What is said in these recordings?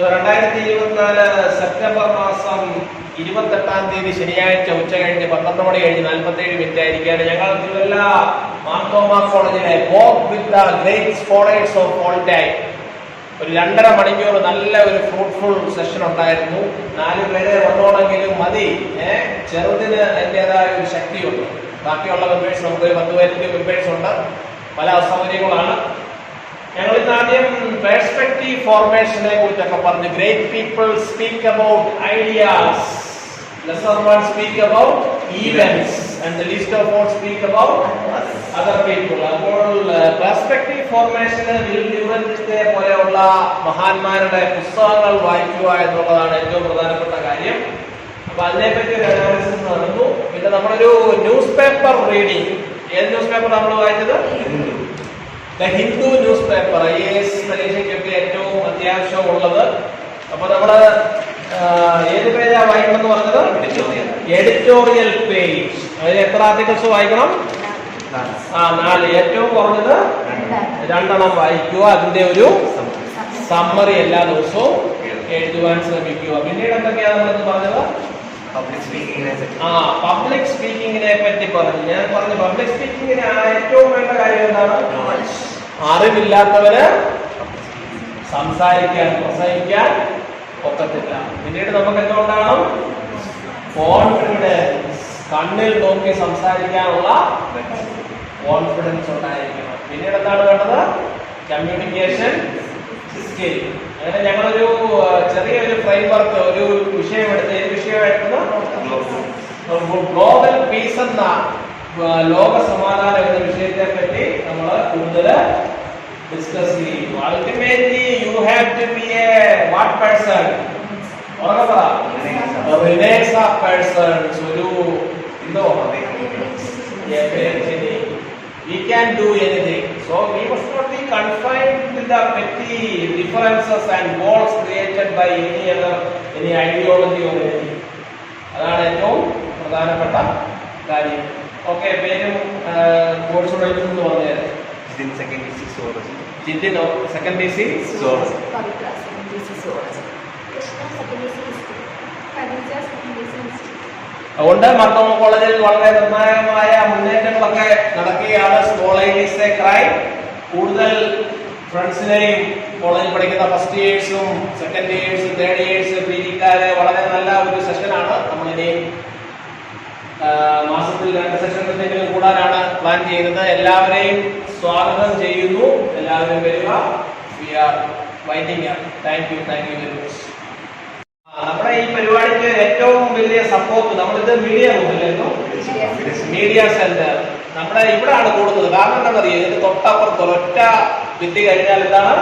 2024 September മാസം 28-ാം തീയതി ശനിയാഴ്ച ഉച്ച കഴിഞ്ഞ് 12 മണി കഴിഞ്ഞ് 47 മിനിറ്റ് ആയിരിക്കാണ്. ഞങ്ങൾ തിരുവല്ല മാർത്തോമ കോളേജിലെ walk with the great scholars of all time ഒരു 2.5 മണിക്കൂർ നല്ല ഒരു ഫ്രൂട്ട്ഫുൾ സെഷൻ ഉണ്ടായിരുന്നു. 4 പേരെ വന്നോണെങ്കിലും മതി. ചെറുതിന് അതിൻ്റെതായ ഒരു ശക്തിയുണ്ട്. ബാക്കിയുള്ള മെമ്പേഴ്സ് നമുക്ക് 10 പേർക്ക് മെമ്പേഴ്സ് ഉണ്ട്. പല അസൗകര്യങ്ങളാണ്. ഞങ്ങൾ ഇന്ന് ആദ്യം പെർസ്പെക്റ്റീവ് ഫോർമേഷനെ കുറിച്ചൊക്കെ പറഞ്ഞു. Great people speak about ideas, lesser one speak about events and the least of all speak about other people. അപ്പോൾ പെർസ്പെക്റ്റീവ് ഫോർമേഷന് വിൽ ഡ്യൂറന്റിനെ പോലെയുള്ള മഹാന്മാരുടെ പുസ്തകങ്ങൾ വായിക്കുക എന്നുള്ളതാണ് ഏറ്റവും പ്രധാനപ്പെട്ട കാര്യം. അപ്പൊ അതിനെപ്പറ്റി ഒരു അനാലിസിസ് നടന്നു. പിന്നെ നമ്മളൊരു ന്യൂസ് പേപ്പർ റീഡിങ്. ഏത് ന്യൂസ് പേപ്പർ നമ്മൾ വായിച്ചത്? The Hindu news paper. IAS പരീക്ഷയ്ക്കൊക്കെ ഏറ്റവും അത്യാവശ്യമുള്ളത്. അപ്പൊ നമ്മള് ഏത് പേജാ വായിക്കണം എന്ന് പറഞ്ഞത്? Editorial page. അതിൽ എത്ര ആർട്ടിക്കിൾസ് വായിക്കണം? 4. ഏറ്റവും കുറഞ്ഞത് 2 വായിക്കുക. അതിന്റെ ഒരു സമ്മറി എല്ലാ ദിവസവും എഴുതുവാൻ ശ്രമിക്കുക. പിന്നീട് എന്തൊക്കെയാണ് നമ്മളെന്ന് പറഞ്ഞത്? പബ്ലിക് സ്പീക്കിങ്ങിനെ പറ്റി പറഞ്ഞു. ഞാൻ പറഞ്ഞു പബ്ലിക് സ്പീക്കിങ്ങിന് ഏറ്റവും വേണ്ട കാര്യം എന്താണ്? അറിവില്ലാത്തവര് സംസാരിക്കാൻ പ്രസംഗിക്കാൻ ഒക്കത്തില്ല. പിന്നീട് നമുക്ക് എന്തുകൊണ്ടാണ്? കോൺഫിഡൻസ്. കണ്ണിൽ നോക്കി സംസാരിക്കാനുള്ള കോൺഫിഡൻസ് ഉണ്ടായിരിക്കണം. പിന്നീട് എന്താണ് വേണ്ടത്? Communication skill. അങ്ങനെ ഞങ്ങളൊരു ചെറിയൊരു ഫ്രെയിംവർക്ക്, ഒരു വിഷയം എടുത്ത്, ഏത് വിഷയമായിരുന്നു? ഗ്ലോബൽ പീസ് എന്ന ലോക സമാധാനം എന്ന വിഷയത്തെ പറ്റി നമ്മൾ കൂടുതൽ ഡിസ്കസ് ചെയ്യും. Ultimately you have to be a what person? Renaissance persons. ഒരു എന്തോ we can do anything, so we must not be confined with the petty differences and walls created by any ideology or anything. അതാണ് ഏറ്റവും പ്രധാനപ്പെട്ട കാര്യം. Okay, പേരും course എന്ന് പറഞ്ഞേരെ. Jithin second BC zoology. Jithin second BC zoology. അതുകൊണ്ട് മാർത്തോമ കോളേജിൽ വളരെ നിർണായകമായ മുന്നേറ്റങ്ങളൊക്കെ നടക്കുകയാണ്. Scholars crime. കൂടുതൽ ഫ്രണ്ട്സിനെയും കോളേജിൽ പഠിക്കുന്ന ഫസ്റ്റ് ഇയേഴ്സും സെക്കൻഡ് ഇയേഴ്സ്, തേർഡ് ഇയേഴ്സ്, PG-ക്കാരെ വളരെ നല്ല ഒരു സെഷനാണ്. നമ്മളിനി മാസത്തിൽ 2 സെഷനിലെങ്കിലും കൂടാനാണ് പ്ലാൻ ചെയ്യുന്നത്. എല്ലാവരെയും സ്വാഗതം ചെയ്യുന്നു. എല്ലാവരും വരിക. We are winding up. Thank you very much. നമ്മുടെ ഈ പരിപാടിക്ക് ഏറ്റവും വലിയ സപ്പോർട്ട് നമ്മളിത് മീഡിയ റൂമിലായിരുന്നു. മീഡിയ സെന്റർ നമ്മുടെ ഇവിടാണ് കൂടുന്നത്. കാരണം എന്താണെന്നറിയാം, ഇതിന് തൊട്ടപ്പുറത്ത് ഒരൊറ്റ ഭിത്തി കഴിഞ്ഞാൽ എന്താണ്?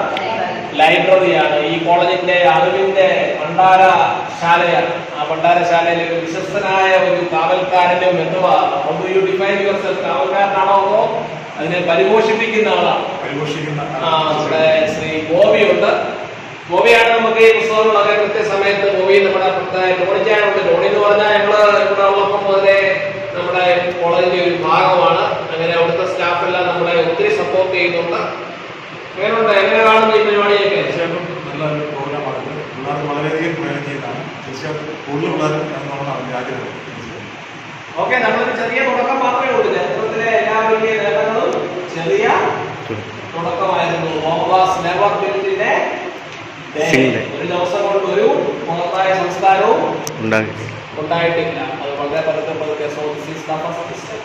ലൈബ്രറിയാണ്. ഈ കോളേജിന്റെ അറിവിന്റെ ഭണ്ഡാരശാലയാണ്. ആ ഭണ്ഡാരശാലയിൽ ഒരു വിശ്വസ്തനായ ഒരു കാവൽക്കാരനും എന്തുവാ കാവൽക്കാരനാണോ അതോ അതിനെ പരിപോഷിപ്പിക്കുന്ന ആളാണ്? നമ്മുടെ ശ്രീ ഗോപിയുണ്ട്. ഗോപിയാണ് നമുക്ക് ഈ പുസ്തകങ്ങളൊക്കെ കൃത്യസമയത്ത് ഗോപി നമ്മുടെ ലോണിച്ചാനുണ്ട്. ലോണി എന്ന് പറഞ്ഞാൽ ഞങ്ങള് ഇവിടെ ഉള്ളപ്പം മുതലേ നമ്മുടെ കോളേജിന്റെ ഒരു ഭാഗമാണ്. അങ്ങനെ അവിടുത്തെ സ്റ്റാഫെല്ലാം നമ്മളെ ഒത്തിരി സപ്പോർട്ട് ചെയ്യുന്നുണ്ട്. എങ്ങനെയുണ്ട്? എങ്ങനെ കാണുന്നു ഈ പരിപാടിയൊക്കെ? തീർച്ചയായിട്ടും നല്ലൊരു പ്രോഗ്രാമാണ്. പിള്ളേർക്ക് വളരെയധികം പ്രയോജനം ചെയ്യുന്നതാണ്. തീർച്ചയായിട്ടും കൂടുതൽ പിള്ളേർ കാണണമെന്നാണ് ആഗ്രഹം. ഓക്കെ, നമ്മളൊരു ചെറിയ തുടക്കം മാത്രമേ ഉള്ളൂ. ചരിത്രത്തിലെ എല്ലാ വലിയ നേട്ടങ്ങളും ചെറിയ തുടക്കമായിരുന്നു. മോഹൻദാസ് നെവർ ബിൽഡിന്റെ ഒരു ദിവസം കൊണ്ട് ഒരു മഹത്തായ സംസ്കാരവും ഉണ്ടായിട്ടില്ല. അത് വളരെ പതുക്കെ. So this is the first step.